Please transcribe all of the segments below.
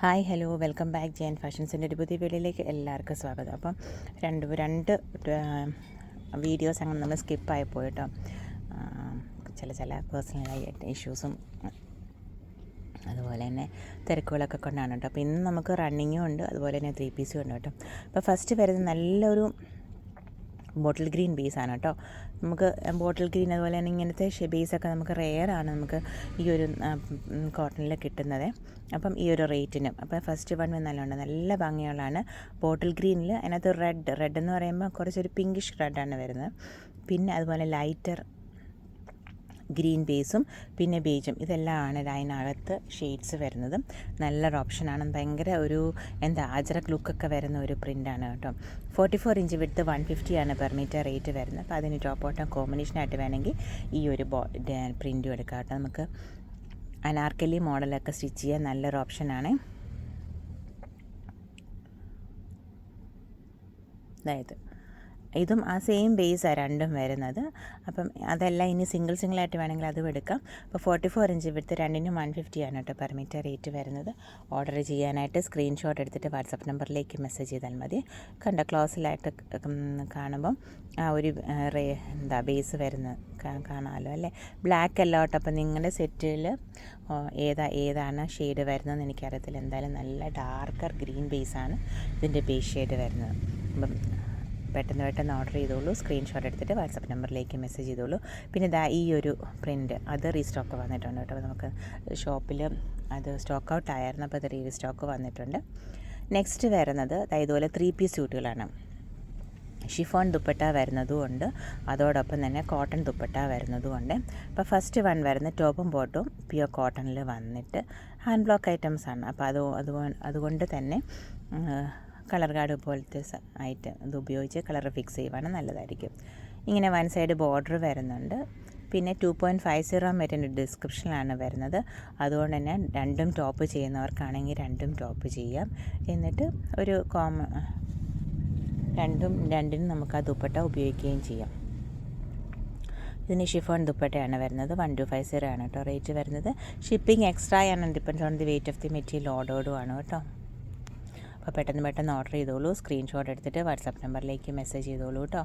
Hi hello welcome back J and ഫാഷൻസിൻ്റെ ഒരു പുതിയ വീഡിയോയിലേക്ക് എല്ലാവർക്കും സ്വാഗതം. അപ്പം രണ്ട് വീഡിയോസ് അങ്ങനെ നമ്മൾ സ്കിപ്പായി പോയിട്ടോ. ചില പേഴ്സണലായി ഇഷ്യൂസും അതുപോലെ തന്നെ തിരക്കുകളൊക്കെ കൊണ്ടാണ് കേട്ടോ. അപ്പോൾ ഇന്ന് നമുക്ക് റണ്ണിങ്ങും ഉണ്ട്, അതുപോലെ തന്നെ 3 പീസും ഉണ്ട് കേട്ടോ. അപ്പോൾ ഫസ്റ്റ് വരുന്നത് നല്ലൊരു ബോട്ടിൽ ഗ്രീൻ ബേസാണ് കേട്ടോ. നമുക്ക് ബോട്ടിൽ ഗ്രീൻ അതുപോലെ തന്നെ ഇങ്ങനത്തെ ബേസൊക്കെ നമുക്ക് റെയറാണ് നമുക്ക് ഈ ഒരു കോട്ടണിൽ കിട്ടുന്നത്. അപ്പം ഈ ഒരു റേറ്റിനും അപ്പോൾ ഫസ്റ്റ് വൺ നല്ലുണ്ട്, നല്ല ഭംഗിയുള്ളതാണ്. ബോട്ടിൽ ഗ്രീനിൽ അതിനകത്ത് റെഡ് എന്ന് പറയുമ്പോൾ കുറച്ചൊരു പിങ്കിഷ് റെഡാണ് വരുന്നത്. പിന്നെ അതുപോലെ ലൈറ്റർ ഗ്രീൻ ബേസും പിന്നെ ബേജും ഇതെല്ലാമാണ് അതിനകത്ത് ഷെയ്ഡ്സ് വരുന്നത്. നല്ലൊരു ഓപ്ഷനാണ്. ഭയങ്കര ഒരു അജറക് ലുക്കൊക്കെ വരുന്ന ഒരു പ്രിൻ്റാണ് കേട്ടോ. 44 ഇഞ്ച് വിഡ്ത്ത് 150 ആണ് പെർ മീറ്റർ റേറ്റ് വരുന്നത്. അപ്പോൾ അതിന് ടോപ്പ് ബോട്ടം കോമ്പിനേഷനായിട്ട് വേണമെങ്കിൽ ഈ ഒരു പ്രിൻറ്റും എടുക്കാം കേട്ടോ. നമുക്ക് അനാർക്കലി മോഡലൊക്കെ സ്റ്റിച്ച് ചെയ്യാൻ നല്ലൊരു ഓപ്ഷനാണ്. അതായത് ഇതും ആ സെയിം ബേസാണ് രണ്ടും വരുന്നത്. അപ്പം അതെല്ലാം ഇനി സിംഗിളായിട്ട് വേണമെങ്കിൽ അതും എടുക്കാം. അപ്പോൾ 44 ഇഞ്ച് വിഡ്ത്ത് രണ്ടിനും 150 ആണ് കേട്ടോ പെർ മീറ്റർ റേറ്റ് വരുന്നത്. ഓർഡർ ചെയ്യാനായിട്ട് സ്ക്രീൻഷോട്ട് എടുത്തിട്ട് വാട്സപ്പ് നമ്പറിലേക്ക് മെസ്സേജ് ചെയ്താൽ മതി. കണ്ട ക്ലോസിലായിട്ട് കാണുമ്പം ആ ഒരു ബേസ് വരുന്നത് കാണാമല്ലോ അല്ലേ. ബ്ലാക്ക് അല്ല കേട്ടോ. അപ്പം നിങ്ങളുടെ സെറ്റിൽ ഏതാണ് ഷെയ്ഡ് വരുന്നതെന്ന് എനിക്കറിയത്തില്ല. എന്തായാലും നല്ല ഡാർക്കർ ഗ്രീൻ ബേസാണ് ഇതിൻ്റെ ബേസ് ഷെയ്ഡ് വരുന്നത്. അപ്പം പെട്ടെന്ന് ഓർഡർ ചെയ്തോളൂ. സ്ക്രീൻഷോട്ട് എടുത്തിട്ട് വാട്സപ്പ് നമ്പറിലേക്ക് മെസ്സേജ് ചെയ്തോളൂ. പിന്നെ ഈ ഒരു പ്രിൻറ്റ് അത് റീസ്റ്റോക്ക് വന്നിട്ടുണ്ട് കേട്ടോ. അപ്പോൾ നമുക്ക് ഷോപ്പിൽ അത് സ്റ്റോക്ക് ഔട്ട് ആയിരുന്നു, അപ്പോൾ അത് റീസ്റ്റോക്ക് വന്നിട്ടുണ്ട്. നെക്സ്റ്റ് വരുന്നത് ഇതുപോലെ 3 പീസ് സ്യൂട്ടുകളാണ്. ഷിഫോൺ ദുപ്പട്ട വരുന്നതും ഉണ്ട്, അതോടൊപ്പം തന്നെ കോട്ടൺ ദുപ്പട്ട വരുന്നതും ഉണ്ട്. അപ്പോൾ ഫസ്റ്റ് വൺ വരുന്ന ടോപ്പും ബോട്ടും പ്യുവർ കോട്ടണിൽ വന്നിട്ട് ഹാൻഡ് ബ്ലോക്ക് ഐറ്റംസ് ആണ്. അപ്പോൾ അതുകൊണ്ട് തന്നെ കളർ ഗാർഡ് പോലത്തെ ആയിട്ട് ഇത് ഉപയോഗിച്ച് കളർ ഫിക്സ് ചെയ്യുവാണ് നല്ലതായിരിക്കും. ഇങ്ങനെ വൺ സൈഡ് ബോർഡർ വരുന്നുണ്ട്. പിന്നെ 2.50 വരുന്ന ഡിസ്ക്രിപ്ഷനിലാണ് വരുന്നത്. അതുകൊണ്ട് തന്നെ രണ്ടും ടോപ്പ് ചെയ്യുന്നവർക്കാണെങ്കിൽ രണ്ടും ടോപ്പ് ചെയ്യാം. എന്നിട്ട് ഒരു രണ്ടിനും നമുക്ക് ആ ദുപ്പട്ട ഉപയോഗിക്കുകയും ചെയ്യാം. ഇതിന് ഷിഫോൺ ദുപ്പട്ടയാണ് വരുന്നത്. 1250 ആണ് കേട്ടോ റേറ്റ് വരുന്നത്. ഷിപ്പിംഗ് എക്സ്ട്രാ ആണ്, depends on the weight of the material ഓർഡേർഡും ആണ് കേട്ടോ. അപ്പോൾ പെട്ടെന്ന് ഓർഡർ ചെയ്തോളൂ. സ്ക്രീൻഷോട്ട് എടുത്തിട്ട് വാട്സപ്പ് നമ്പറിലേക്ക് മെസ്സേജ് ചെയ്തോളൂ കേട്ടോ.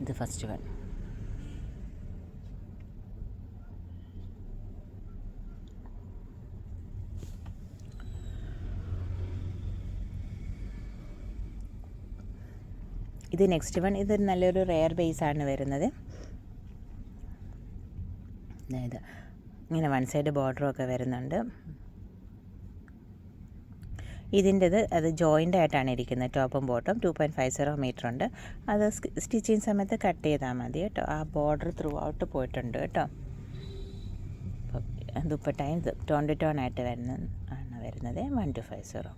ഇത് ഫസ്റ്റ് വൺ. ഇത് നെക്സ്റ്റ് വൺ. ഇത് നല്ലൊരു റെയർ ബേസാണ് വരുന്നത്. അതായത് ഇങ്ങനെ വൺ സൈഡ് ബോർഡറൊക്കെ വരുന്നുണ്ട്. അത് ജോയിൻ്റ് ആയിട്ടാണ് ഇരിക്കുന്നത്. ടോപ്പും ബോട്ടും 2.50 മീറ്റർ ഉണ്ട്. അത് സ്റ്റിച്ചിങ് സമയത്ത് കട്ട് ചെയ്താൽ മതി കേട്ടോ. ആ ബോർഡർ ത്രൂ ഔട്ട് പോയിട്ടുണ്ട് കേട്ടോ. ദുപ്പട്ടയും ടോൺ ആയിട്ട് വരുന്നത് 1250.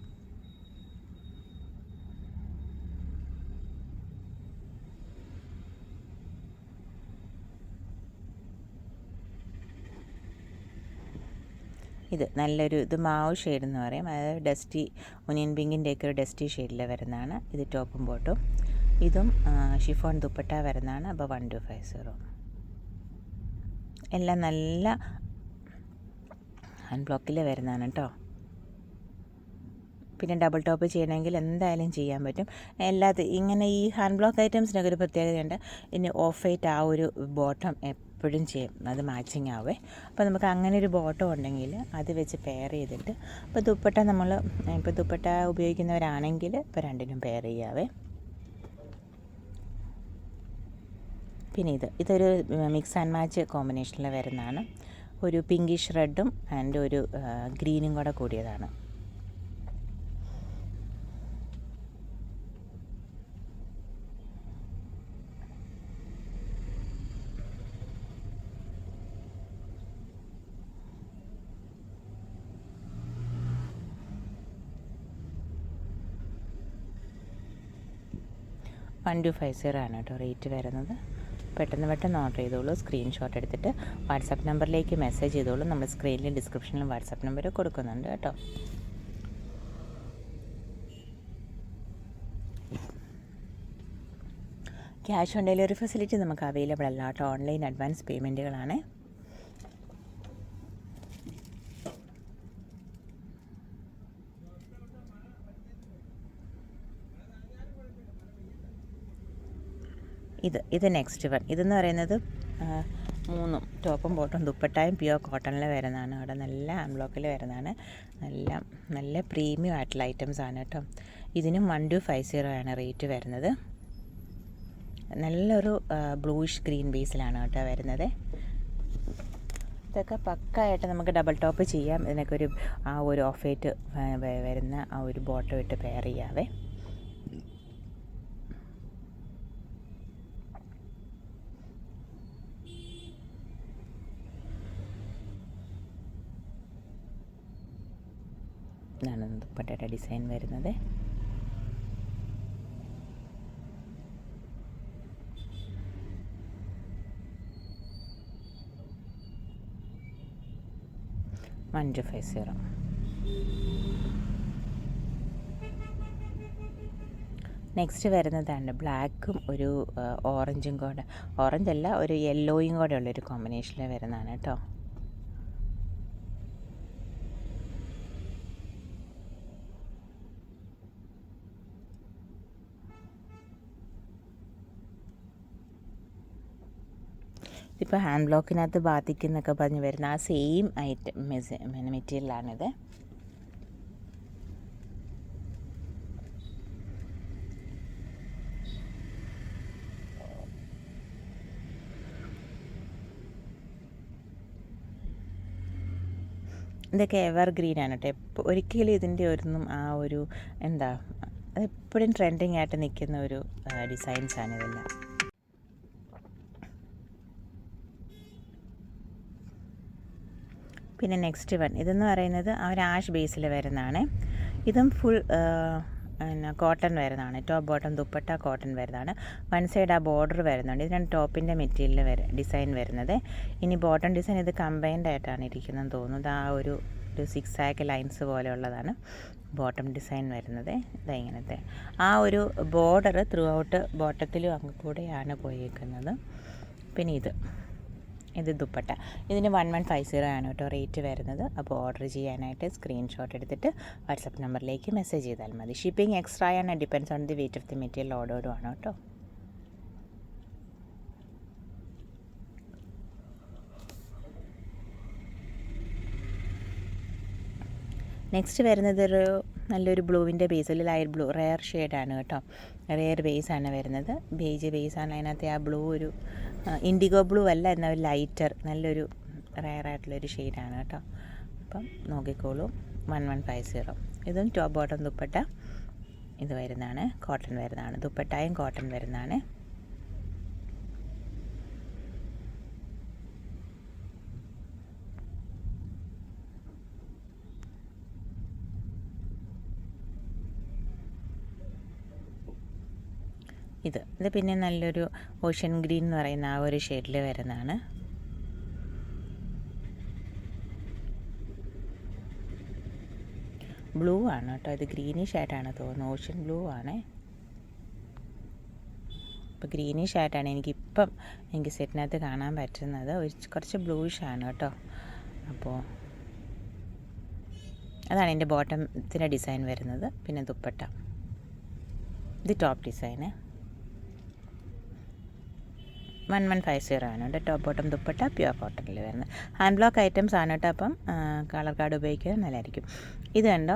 ഇത് നല്ലൊരു മാവ് ഷെയ്ഡ് എന്ന് പറയും. അതായത് ഡസ്റ്റി ഒനിയൻ പിങ്കിൻ്റെയൊക്കെ ഒരു ഡസ്റ്റി ഷെയ്ഡിൽ വരുന്നതാണ്. ഇത് ടോപ്പും ബോട്ടും. ഇതും ഷിഫോൺ ദുപ്പട്ട വരുന്നതാണ്. അപ്പോൾ 1250. എല്ലാം നല്ല ഹാൻഡ് ബ്ലോക്കിൽ വരുന്നതാണ് കേട്ടോ. പിന്നെ ഡബിൾ ടോപ്പ് ചെയ്യണമെങ്കിൽ എന്തായാലും ചെയ്യാൻ പറ്റും. ഇങ്ങനെ ഈ ഹാൻഡ് ബ്ലോക്ക് ഐറ്റംസിനൊക്കെ ഒരു പ്രത്യേകതയുണ്ട്. ഇനി ഓഫ് വൈറ്റ് ആ ഒരു ബോട്ടം എപ്പോഴും ചെയ്യും, അത് മാച്ചിങ് ആവേ. അപ്പോൾ നമുക്ക് അങ്ങനെ ഒരു ബോട്ടം ഉണ്ടെങ്കിൽ അത് വെച്ച് പെയർ ചെയ്തിട്ട് ഇപ്പോൾ ദുപ്പട്ട ഉപയോഗിക്കുന്നവരാണെങ്കിൽ ഇപ്പോൾ രണ്ടിനും പെയർ ചെയ്യാവേ. പിന്നെ ഇതൊരു മിക്സ് ആൻഡ് മാച്ച് കോമ്പിനേഷനിൽ വരുന്നതാണ്. ഒരു പിങ്കിഷ് റെഡും ആൻഡ് ഒരു ഗ്രീനും കൂടെ കൂടിയതാണ്. $1250 ആണ് കേട്ടോ റേറ്റ് വരുന്നത്. പെട്ടെന്ന് ഓർഡർ ചെയ്തോളൂ. സ്ക്രീൻഷോട്ട് എടുത്തിട്ട് വാട്സപ്പ് നമ്പറിലേക്ക് മെസ്സേജ് ചെയ്തോളൂ. നമ്മൾ സ്ക്രീനിലും ഡിസ്ക്രിപ്ഷനിലും വാട്സപ്പ് നമ്പർ കൊടുക്കുന്നുണ്ട് കേട്ടോ. ക്യാഷ് ഓൺ ഡെലിവറി ഫെസിലിറ്റി നമുക്ക് അവൈലബിൾ അല്ല കേട്ടോ. ഓൺലൈൻ അഡ്വാൻസ് പേയ്മെൻറ്റുകളാണ്. ഇത് നെക്സ്റ്റ് വൺ. ഇതെന്ന് പറയുന്നത് 3 ടോപ്പും ബോട്ടും ദുപ്പട്ടായും പ്യുവർ കോട്ടണിൽ വരുന്നതാണ്. അവിടെ നല്ല ഹാൻഡ് വരുന്നതാണ്. നല്ല പ്രീമിയം ആയിട്ടുള്ള ഐറ്റംസ് ആണ് കേട്ടോ. ഇതിനും 1250 ആണ് റേറ്റ് വരുന്നത്. നല്ലൊരു ബ്ലൂയിഷ് ഗ്രീൻ ബേസിലാണ് കേട്ടോ വരുന്നത്. ഇതൊക്കെ പക്കായിട്ട് നമുക്ക് ഡബിൾ ടോപ്പ് ചെയ്യാം. ഇതിനൊക്കെ ഒരു ഓഫ് വൈറ്റ് വരുന്ന ആ ഒരു ബോട്ടം ഇട്ട് പെയർ ചെയ്യാവേ. ഇതാണ് ദുപ്പട്ടയുടെ ഡിസൈൻ വരുന്നത്. $1250. നെക്സ്റ്റ് വരുന്നതാണ് ബ്ലാക്കും ഒരു ഓറഞ്ചും കൂടെ, ഓറഞ്ചല്ല ഒരു യെല്ലോയും കൂടെ ഉള്ളൊരു കോമ്പിനേഷനിൽ വരുന്നതാണ് കേട്ടോ. ഇപ്പോൾ ഹാൻഡ് ബ്ലോക്കിനകത്ത് ബാധിക്കുന്നൊക്കെ പറഞ്ഞ് വരുന്ന ആ സെയിം മെറ്റീരിയലാണിത്. ഇതൊക്കെ എവർഗ്രീനാണ് കേട്ടോ. ഒരിക്കലും ഇതിൻ്റെ ഒന്നും ആ ഒരു എപ്പോഴും ട്രെൻഡിങ് ആയിട്ട് നിൽക്കുന്ന ഒരു ഡിസൈൻസാണ് ഇതെല്ലാം. പിന്നെ നെക്സ്റ്റ് വൺ ഇതെന്ന് പറയുന്നത് ആ ഒരു ആഷ് ബേസിൽ വരുന്നതാണ്. ഇതും ഫുൾ കോട്ടൺ വരുന്നതാണ്. ടോപ്പ് ബോട്ടം ദുപ്പട്ട കോട്ടൺ വരുന്നതാണ്. വൺ സൈഡ് ആ ബോർഡർ വരുന്നുണ്ട്. ഇതിനാണ് ടോപ്പിൻ്റെ മെറ്റീരിയൽ ഡിസൈൻ വരുന്നത്. ഇനി ബോട്ടം ഡിസൈൻ ഇത് കമ്പൈൻഡ് ആയിട്ടാണ് ഇരിക്കുന്നതെന്ന് തോന്നുന്നത്. ആ ഒരു 6 ആക്ക് ലൈൻസ് പോലെയുള്ളതാണ് ബോട്ടം ഡിസൈൻ വരുന്നത്. ഇങ്ങനത്തെ ആ ഒരു ബോർഡർ ത്രൂ ഔട്ട് ബോട്ടത്തിലും അങ്ങ് കൂടെയാണ് പോയിരിക്കുന്നത്. പിന്നെ ഇത് ദുപ്പട്ട. ഇതിന് 1150 ആണ് കേട്ടോ റേറ്റ് വരുന്നത്. അപ്പോൾ ഓർഡർ ചെയ്യാനായിട്ട് സ്ക്രീൻഷോട്ട് എടുത്തിട്ട് വാട്സപ്പ് നമ്പറിലേക്ക് മെസ്സേജ് ചെയ്താൽ മതി. ഷിപ്പിംഗ് എക്സ്ട്രാ ആണ്, depends on the weight of the material ഓർഡേർഡും ആണ് കേട്ടോ. നെക്സ്റ്റ് വരുന്നത് നല്ലൊരു ബ്ലൂവിൻ്റെ ബേസിൽ ലൈറ്റ് ബ്ലൂ റെയർ ഷെയ്ഡാണ് കേട്ടോ. റെയർ ബേസാണ് വരുന്നത്. ബേജ് ബേസാണ്. അതിനകത്ത് ആ ബ്ലൂ ഒരു ഇൻഡിഗോ ബ്ലൂ അല്ല, എന്നാൽ ലൈറ്റർ നല്ലൊരു റെയറായിട്ടുള്ളൊരു ഷെയ്ഡാണ് കേട്ടോ. അപ്പം നോക്കിക്കോളൂ. 1150. ഇതും ടോപ്പ് ബോട്ടം ദുപ്പട്ട ഇത് വരുന്നതാണ്. കോട്ടൺ വരുന്നതാണ്. ദുപ്പട്ടായും കോട്ടൺ വരുന്നതാണ്. ഇത് പിന്നെ നല്ലൊരു ഓഷ്യൻ ഗ്രീൻ എന്ന് പറയുന്ന ആ ഒരു ഷെയ്ഡിൽ വരുന്നതാണ്. ബ്ലൂ ആണ് കേട്ടോ. ഇത് ഗ്രീനിഷ് ആയിട്ടാണ് തോന്നുന്നത്. ഓഷ്യൻ ബ്ലൂ ആണ്. ഇപ്പോൾ ഗ്രീനിഷ് ആയിട്ടാണ് എനിക്ക് സെറ്റിനകത്ത് കാണാൻ പറ്റുന്നത്. കുറച്ച് ബ്ലൂയിഷ് ആണ് കേട്ടോ. അപ്പോൾ അതാണ് എൻ്റെ ബോട്ടത്തിൻ്റെ ഡിസൈൻ വരുന്നത്. പിന്നെ ദുപ്പട്ട ഇത് ടോപ്പ് ഡിസൈന് 1150 ആണ് കേട്ടോ. ടോപ്പ് ബോട്ടം ദുപ്പട്ട പ്യുവർ കോട്ടണിൽ വരുന്നത്. ഹാൻഡ് ബ്ലോക്ക് ഐറ്റംസ് ആണ് കേട്ടോ. അപ്പം കളർ കാർഡ് ഉപയോഗിക്കാൻ നല്ലതായിരിക്കും. ഇത് കണ്ടോ,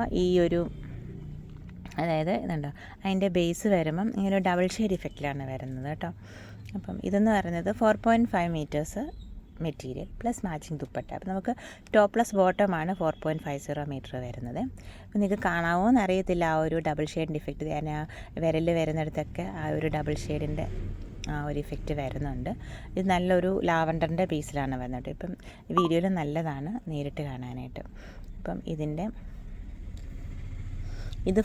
അതായത് ഇതുണ്ടോ, അതിൻ്റെ ബേസ് വരുമ്പം ഇങ്ങനെ ഡബിൾ ഷെയ്ഡ് ഇഫക്റ്റിലാണ് വരുന്നത് കേട്ടോ. അപ്പം ഇതെന്ന് പറയുന്നത് 4.5 metres material plus matching dupatta. അപ്പോൾ നമുക്ക് ടോപ്പ് പ്ലസ് ബോട്ടമാണ് 4.50 മീറ്റർ വരുന്നത്. അപ്പോൾ നിങ്ങൾക്ക് കാണാമോ എന്നറിയത്തില്ല ആ ഒരു ഡബിൾ ഷെയ്ഡിൻ്റെ ഇഫക്റ്റ്. ഞാൻ ആ വിരൽ വരുന്നിടത്തൊക്കെ ആ ഒരു ഡബിൾ ഷെയ്ഡിൻ്റെ ആ ഒരു ഇഫക്റ്റ് വരുന്നുണ്ട്. ഇത് നല്ലൊരു ലാവണ്ടറിൻ്റെ പീസിലാണ് വരുന്നത്. ഇപ്പം വീഡിയോയിൽ നല്ലതാണ് നേരിട്ട് കാണാനായിട്ട്. അപ്പം ഇത്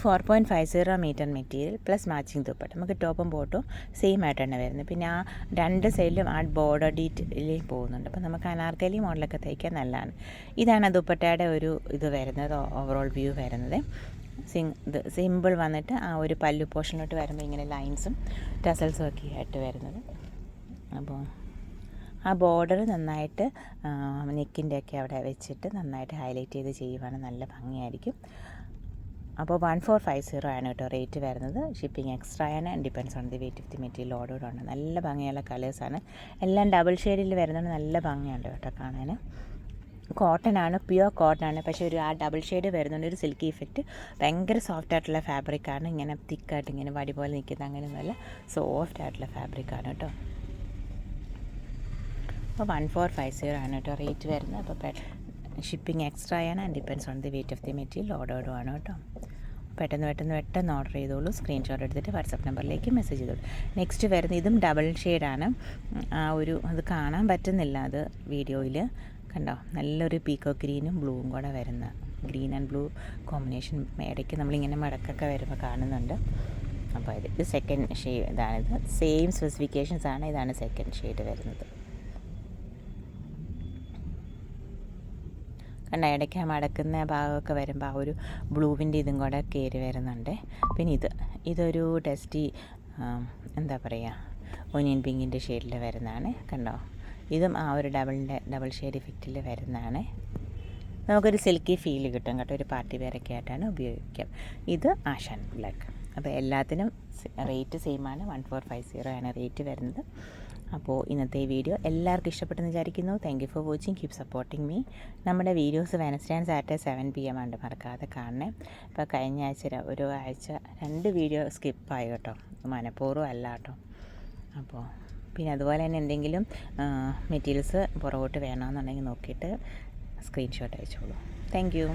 4.50 metre material plus matching dupatta. നമുക്ക് ടോപ്പും ബോട്ടും സെയിം ആയിട്ടാണ് വരുന്നത്. പിന്നെ ആ 2 സൈഡിലും ആ ബോർഡർ ഡീറ്റെയിലേക്ക് പോകുന്നുണ്ട്. അപ്പം നമുക്ക് അനാർക്കലി മോഡലൊക്കെ തയ്ക്കാൻ നല്ലതാണ്. ഇതാണ് ദുപ്പട്ടയുടെ ഒരു ഇത് വരുന്നത്, ഓവറോൾ വ്യൂ വരുന്നത്. ഇത് സിമ്പിൾ വന്നിട്ട് ആ ഒരു പല്ലു പോർഷനിലോട്ട് വരുമ്പോൾ ഇങ്ങനെ ലൈൻസും ടസൽസും ഒക്കെ ആയിട്ട് വരുന്നത്. അപ്പോൾ ആ ബോർഡർ നന്നായിട്ട് നെക്കിൻ്റെ ഒക്കെ അവിടെ വെച്ചിട്ട് നന്നായിട്ട് ഹൈലൈറ്റ് ചെയ്ത് ചെയ്യുവാണെങ്കിൽ നല്ല ഭംഗിയായിരിക്കും. അപ്പോൾ 1450 ആണ് കേട്ടോ റേറ്റ് വരുന്നത്. ഷിപ്പിംഗ് എക്സ്ട്രാ ആണ് and depends on the weight of the material ordered ആണ്. നല്ല ഭംഗിയുള്ള കളേഴ്സാണ്, എല്ലാം ഡബിൾ ഷെയ്ഡിൽ വരുന്നതുകൊണ്ട് നല്ല ഭംഗിയുണ്ട് കേട്ടോ കാണാൻ. കോട്ടൺ ആണ്, പ്യുവർ കോട്ടൺ ആണ്, പക്ഷേ ഒരു ആ ഡബിൾ ഷെയ്ഡ് വരുന്നുണ്ട്, ഒരു സിൽക്കി ഇഫക്റ്റ്. ഭയങ്കര സോഫ്റ്റ് ആയിട്ടുള്ള ഫാബ്രിക്കാണ്, ഇങ്ങനെ തിക്കായിട്ട് ഇങ്ങനെ വടി പോലെ നിൽക്കുന്ന അങ്ങനെയൊന്നുമല്ല, സോഫ്റ്റ് ആയിട്ടുള്ള ഫാബ്രിക്കാണ് കേട്ടോ. അപ്പോൾ 1450 ആണ് കേട്ടോ റേറ്റ് വരുന്നത്. അപ്പോൾ ഷിപ്പിംഗ് എക്സ്ട്രാ ആണ് and depends on the weight of the material ഓർഡേർഡും ആണ് കേട്ടോ. പെട്ടെന്ന് ഓർഡർ ചെയ്തോളൂ. സ്ക്രീൻഷോട്ട് എടുത്തിട്ട് വാട്സപ്പ് നമ്പറിലേക്ക് മെസ്സേജ് ചെയ്തോളൂ. നെക്സ്റ്റ് വരുന്നത് ഇതും ഡബിൾ ഷെയ്ഡാണ്. അത് കാണാൻ പറ്റുന്നില്ല അത് വീഡിയോയിൽ, കണ്ടോ, നല്ലൊരു പീക്കോ ഗ്രീനും ബ്ലൂവും കൂടെ വരുന്ന, ഗ്രീൻ ആൻഡ് ബ്ലൂ കോമ്പിനേഷൻ ഇടയ്ക്ക് നമ്മളിങ്ങനെ മടക്കൊക്കെ വരുമ്പോൾ കാണുന്നുണ്ട്. അപ്പോൾ ഇത് സെക്കൻഡ് ഷെയ്ഡ്, ഇതാണിത്. സെയിം സ്പെസിഫിക്കേഷൻസ് ആണ്, ഇതാണ് സെക്കൻഡ് ഷെയ്ഡ് വരുന്നത്. കണ്ട ഇടയ്ക്ക് മടക്കുന്ന ഭാഗമൊക്കെ വരുമ്പോൾ ആ ഒരു ബ്ലൂവിൻ്റെ ഇതും കൂടെ കയറി വരുന്നുണ്ട്. പിന്നെ ഇതൊരു ഡസ്റ്റി എന്താ പറയുക, ഒനിയൻ പിങ്കിൻ്റെ ഷെയ്ഡിൽ വരുന്നതാണ്. കണ്ടോ, ഇതും ആ ഒരു ഡബിൾ ഷെയ്ഡ് ഇഫക്റ്റിൽ വരുന്നതാണ്. നമുക്കൊരു സിൽക്കി ഫീൽ കിട്ടും കേട്ടോ, ഒരു പാർട്ടി വെയറൊക്കെ ആയിട്ടാണ് ഉപയോഗിക്കാം. ഇത് ആഷാൻ ബ്ലാക്ക്. അപ്പോൾ എല്ലാത്തിനും റേറ്റ് സെയിമാണ്, 1450 ആണ് റേറ്റ് വരുന്നത്. അപ്പോൾ ഇന്നത്തെ വീഡിയോ എല്ലാവർക്കും ഇഷ്ടപ്പെട്ടെന്ന് വിചാരിക്കുന്നു. Thank you for watching, keep supporting me. നമ്മുടെ videos Wednesday and Saturday 7 PM ആണ്, മറക്കാതെ കാണണേ. ഇപ്പോൾ കഴിഞ്ഞ ആഴ്ച ഒരു ആഴ്ച 2 വീഡിയോ സ്കിപ്പായി കേട്ടോ, മനഃപൂർവ്വം അല്ല കേട്ടോ. അപ്പോൾ പിന്നെ അതുപോലെ തന്നെ എന്തെങ്കിലും മെറ്റീരിയൽസ് പുറകോട്ട് വേണമെന്നുണ്ടെങ്കിൽ നോക്കിയിട്ട് സ്ക്രീൻഷോട്ട് അയച്ചോളൂ. Thank U.